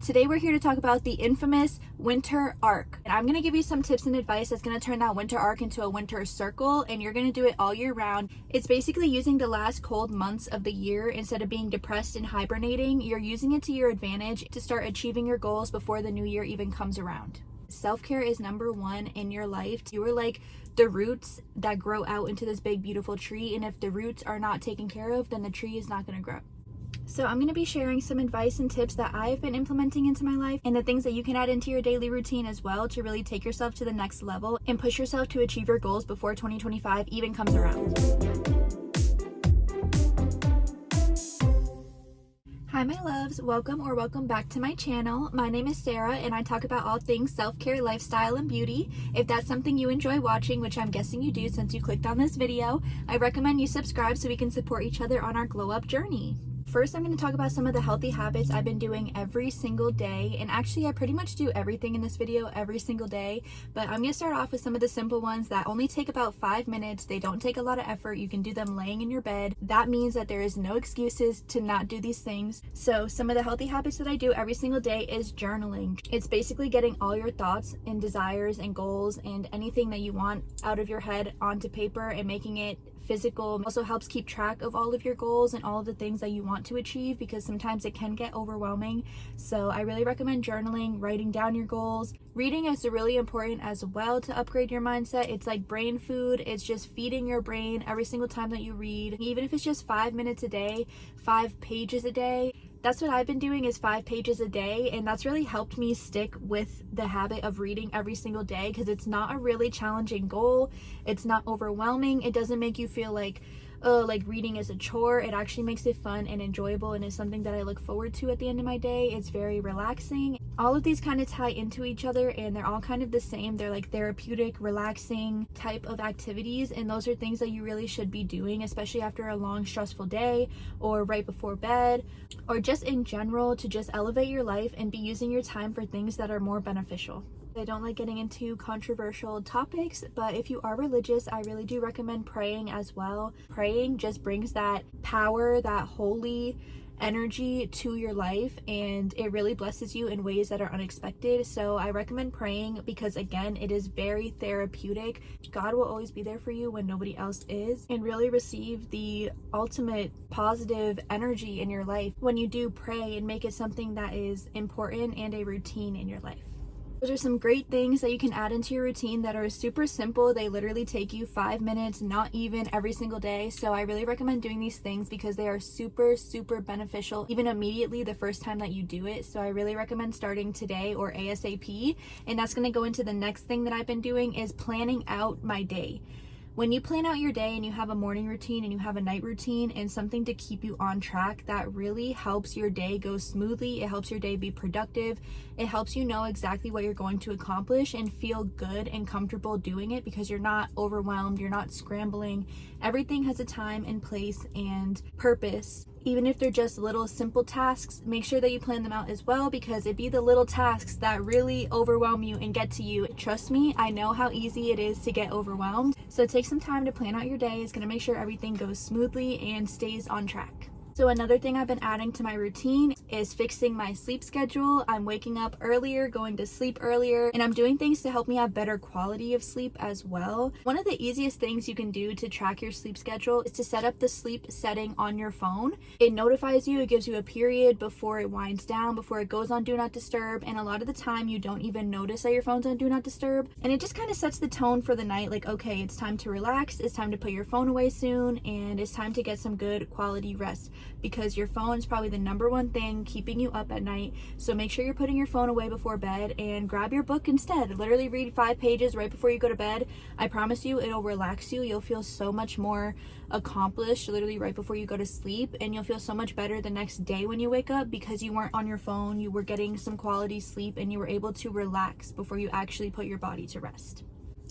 Today we're here to talk about the infamous winter arc. And I'm going to give you some tips and advice that's going to turn that winter arc into a winter circle, and you're going to do it all year round. It's basically using the last cold months of the year. Instead of being depressed and hibernating, you're using it to your advantage to start achieving your goals before the new year even comes around. Self-care is number one in your life. You are like the roots that grow out into this big beautiful tree, and if the roots are not taken care of, then the tree is not going to grow. So I'm going to be sharing some advice and tips that I've been implementing into my life, and the things that you can add into your daily routine as well to really take yourself to the next level and push yourself to achieve your goals before 2025 even comes around. Hi my loves, welcome back to my channel. My name is Sarah and I talk about all things self-care, lifestyle, and beauty. If that's something you enjoy watching, which I'm guessing you do since you clicked on this video, I recommend you subscribe so we can support each other on our glow up journey. First, I'm going to talk about some of the healthy habits I've been doing every single day. And actually, I pretty much do everything in this video every single day. But I'm going to start off with some of the simple ones that only take about 5 minutes. They don't take a lot of effort. You can do them laying in your bed. That means that there is no excuses to not do these things. So some of the healthy habits that I do every single day is journaling. It's basically getting all your thoughts and desires and goals and anything that you want out of your head onto paper and making it physical. Also helps keep track of all of your goals and all of the things that you want to achieve, because sometimes it can get overwhelming. So I really recommend journaling, writing down your goals. Reading is really important as well to upgrade your mindset. It's like brain food. It's just feeding your brain every single time that you read. Even if it's just 5 minutes a day, 5 pages a day. That's what I've been doing, is 5 pages a day, and that's really helped me stick with the habit of reading every single day, because it's not a really challenging goal. It's not overwhelming. It doesn't make you feel like, oh, like reading is a chore. It actually makes it fun and enjoyable, and is something that I look forward to at the end of my day. It's very relaxing. All of these kind of tie into each other, and they're all kind of the same. They're like therapeutic, relaxing type of activities, and those are things that you really should be doing, especially after a long, stressful day, or right before bed, or just in general, to just elevate your life and be using your time for things that are more beneficial. I don't like getting into controversial topics, but if you are religious, I really do recommend praying as well. Praying just brings that power, that holy energy to your life, and it really blesses you in ways that are unexpected. So I recommend praying because, again, it is very therapeutic. God will always be there for you when nobody else is, and really receive the ultimate positive energy in your life when you do pray and make it something that is important and a routine in your life. Those are some great things that you can add into your routine that are super simple. They literally take you 5 minutes, not even every single day. So I really recommend doing these things because they are super beneficial, even immediately the first time that you do it. So I really recommend starting today or ASAP. And that's going to go into the next thing that I've been doing, is planning out my day. When you plan out your day and you have a morning routine and you have a night routine and something to keep you on track, that really helps your day go smoothly. It helps your day be productive. It helps you know exactly what you're going to accomplish and feel good and comfortable doing it, because you're not overwhelmed, you're not scrambling. Everything has a time and place and purpose. Even if they're just little simple tasks, make sure that you plan them out as well, because it be the little tasks that really overwhelm you and get to you. Trust me, I know how easy it is to get overwhelmed. So take some time to plan out your day. It's gonna make sure everything goes smoothly and stays on track. So another thing I've been adding to my routine is fixing my sleep schedule. I'm waking up earlier, going to sleep earlier, and I'm doing things to help me have better quality of sleep as well. One of the easiest things you can do to track your sleep schedule is to set up the sleep setting on your phone. It notifies you, it gives you a period before it winds down, before it goes on do not disturb, and a lot of the time you don't even notice that your phone's on do not disturb, and it just kind of sets the tone for the night, like, okay, it's time to relax, it's time to put your phone away soon, and it's time to get some good quality rest. Because your phone is probably the number one thing keeping you up at night. So make sure you're putting your phone away before bed and grab your book instead. Literally read 5 pages right before you go to bed. I promise you, it'll relax you. You'll feel so much more accomplished literally right before you go to sleep, and you'll feel so much better the next day when you wake up, because you weren't on your phone, you were getting some quality sleep, and you were able to relax before you actually put your body to rest.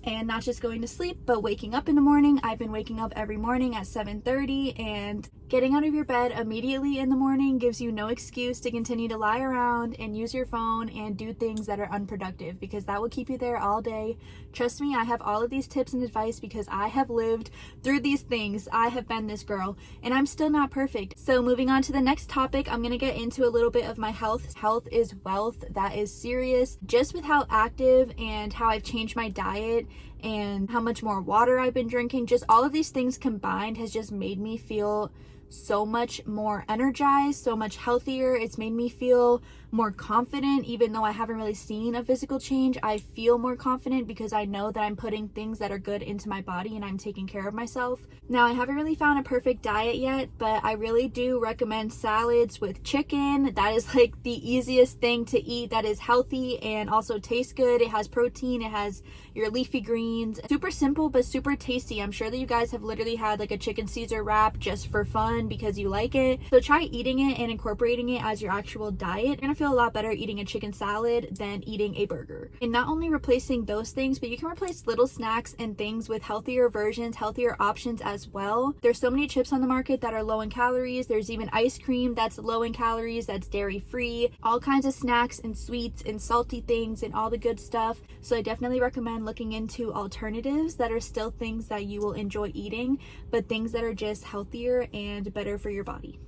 And not just going to sleep, but waking up in the morning. I've been waking up every morning at 7:30, and getting out of your bed immediately in the morning gives you no excuse to continue to lie around and use your phone and do things that are unproductive, because that will keep you there all day. Trust me, I have all of these tips and advice because I have lived through these things. I have been this girl, and I'm still not perfect. So moving on to the next topic, I'm gonna get into a little bit of my health. Health is wealth. That is serious. Just with how active and how I've changed my diet and how much more water I've been drinking, just all of these things combined has just made me feel so much more energized, so much healthier. It's made me feel more confident. Even though I haven't really seen a physical change, I feel more confident because I know that I'm putting things that are good into my body and I'm taking care of myself. Now, I haven't really found a perfect diet yet, but I really do recommend salads with chicken. That is like the easiest thing to eat that is healthy and also tastes good. It has protein, it has your leafy greens. Super simple but super tasty. I'm sure that you guys have literally had like a chicken Caesar wrap just for fun because you like it. So try eating it and incorporating it as your actual diet. You're gonna feel a lot better eating a chicken salad than eating a burger. And not only replacing those things, but you can replace little snacks and things with healthier versions, healthier options as well. There's so many chips on the market that are low in calories. There's even ice cream that's low in calories, that's dairy free, all kinds of snacks and sweets and salty things and all the good stuff. So I definitely recommend looking into alternatives that are still things that you will enjoy eating, but things that are just healthier and better for your body.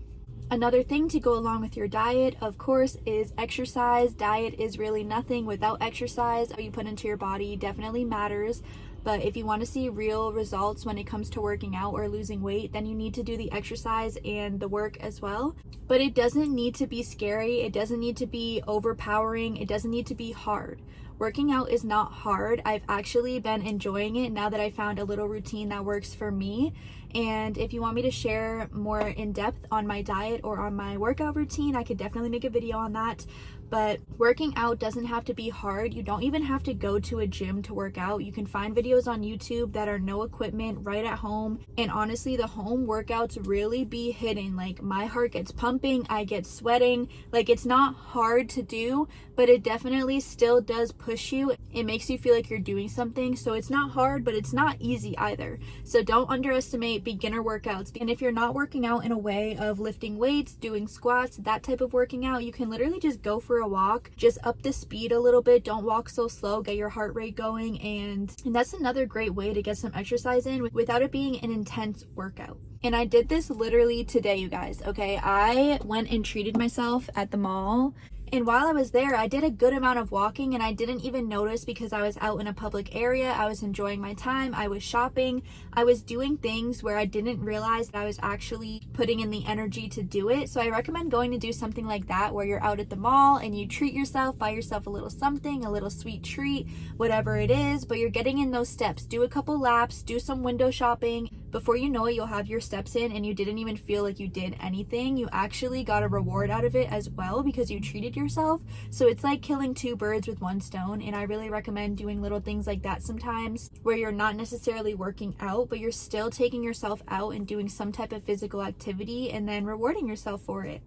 Another thing to go along with your diet, of course, is exercise. Diet is really nothing without exercise. What you put into your body definitely matters. But if you want to see real results when it comes to working out or losing weight, then you need to do the exercise and the work as well. But it doesn't need to be scary. It doesn't need to be overpowering. It doesn't need to be hard. Working out is not hard. I've actually been enjoying it now that I found a little routine that works for me. And if you want me to share more in depth on my diet or on my workout routine, I could definitely make a video on that. But working out doesn't have to be hard. You don't even have to go to a gym to work out. You can find videos on YouTube that are no equipment, right at home. And honestly, the home workouts really be hidden. Like, my heart gets pumping, I get sweating. Like, it's not hard to do, but it definitely still does push you. It makes you feel like you're doing something. So it's not hard, but it's not easy either. So don't underestimate beginner workouts. And if you're not working out in a way of lifting weights, doing squats, that type of working out, you can literally just go for a walk. Just up the speed a little bit. Don't walk so slow. Get your heart rate going. And that's another great way to get some exercise in without it being an intense workout. And I did this literally today, you guys. Okay, I went and treated myself at the mall. And while I was there, I did a good amount of walking, and I didn't even notice because I was out in a public area. I was enjoying my time. I was shopping. I was doing things where I didn't realize that I was actually putting in the energy to do it. So I recommend going to do something like that where you're out at the mall and you treat yourself, buy yourself a little something, a little sweet treat, whatever it is, but you're getting in those steps. Do a couple laps, do some window shopping. Before you know it, you'll have your steps in and you didn't even feel like you did anything. You actually got a reward out of it as well because you treated yourself. So it's like killing two birds with one stone. And I really recommend doing little things like that sometimes where you're not necessarily working out, but you're still taking yourself out and doing some type of physical activity and then rewarding yourself for it.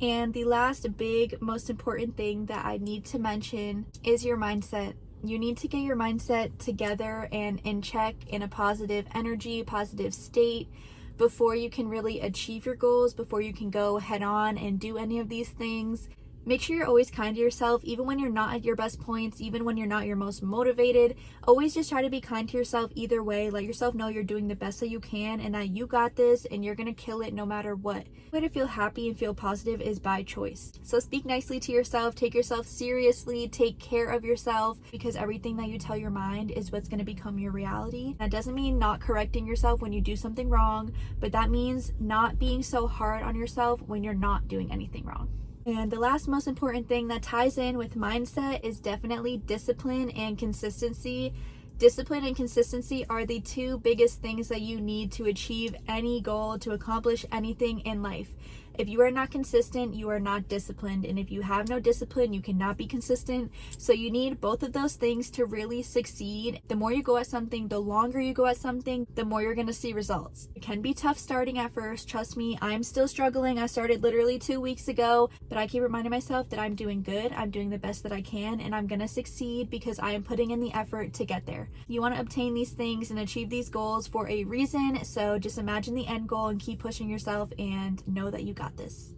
And the last big, most important thing that I need to mention is your mindset. You need to get your mindset together and in check, in a positive energy, positive state before you can really achieve your goals, before you can go head on and do any of these things. Make sure you're always kind to yourself, even when you're not at your best points, even when you're not your most motivated. Always just try to be kind to yourself either way. Let yourself know you're doing the best that you can and that you got this and you're gonna kill it no matter what. The way to feel happy and feel positive is by choice. So speak nicely to yourself, take yourself seriously, take care of yourself, because everything that you tell your mind is what's gonna become your reality. That doesn't mean not correcting yourself when you do something wrong, but that means not being so hard on yourself when you're not doing anything wrong. And the last most important thing that ties in with mindset is definitely discipline and consistency. Discipline and consistency are the two biggest things that you need to achieve any goal, to accomplish anything in life. If you are not consistent, you are not disciplined. And if you have no discipline, you cannot be consistent. So you need both of those things to really succeed. The more you go at something, the longer you go at something, the more you're going to see results. It can be tough starting at first. Trust me, I'm still struggling. I started literally 2 weeks ago, but I keep reminding myself that I'm doing good. I'm doing the best that I can, and I'm going to succeed because I am putting in the effort to get there. You want to obtain these things and achieve these goals for a reason. So just imagine the end goal and keep pushing yourself and know that you got this.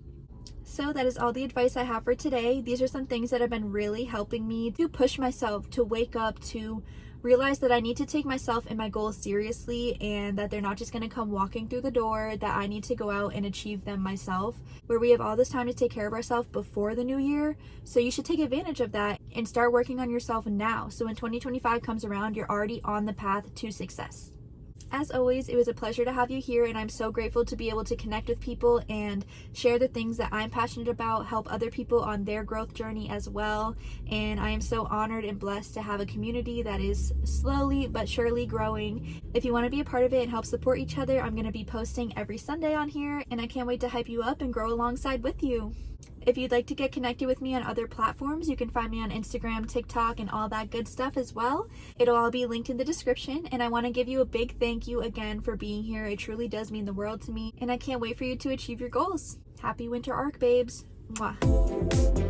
So that is all the advice I have for today. These are some things that have been really helping me to push myself, to wake up, to realize that I need to take myself and my goals seriously, and that they're not just going to come walking through the door, that I need to go out and achieve them myself, where we have all this time to take care of ourselves before the new year. So you should take advantage of that and start working on yourself now. So when 2025 comes around, you're already on the path to success. As always, it was a pleasure to have you here, and I'm so grateful to be able to connect with people and share the things that I'm passionate about, help other people on their growth journey as well. And I am so honored and blessed to have a community that is slowly but surely growing. If you want to be a part of it and help support each other, I'm going to be posting every Sunday on here, and I can't wait to hype you up and grow alongside with you. If you'd like to get connected with me on other platforms, you can find me on Instagram, TikTok, and all that good stuff as well. It'll all be linked in the description, and I want to give you a big thank you again for being here. It truly does mean the world to me, and I can't wait for you to achieve your goals. Happy winter arc, babes. Mwah.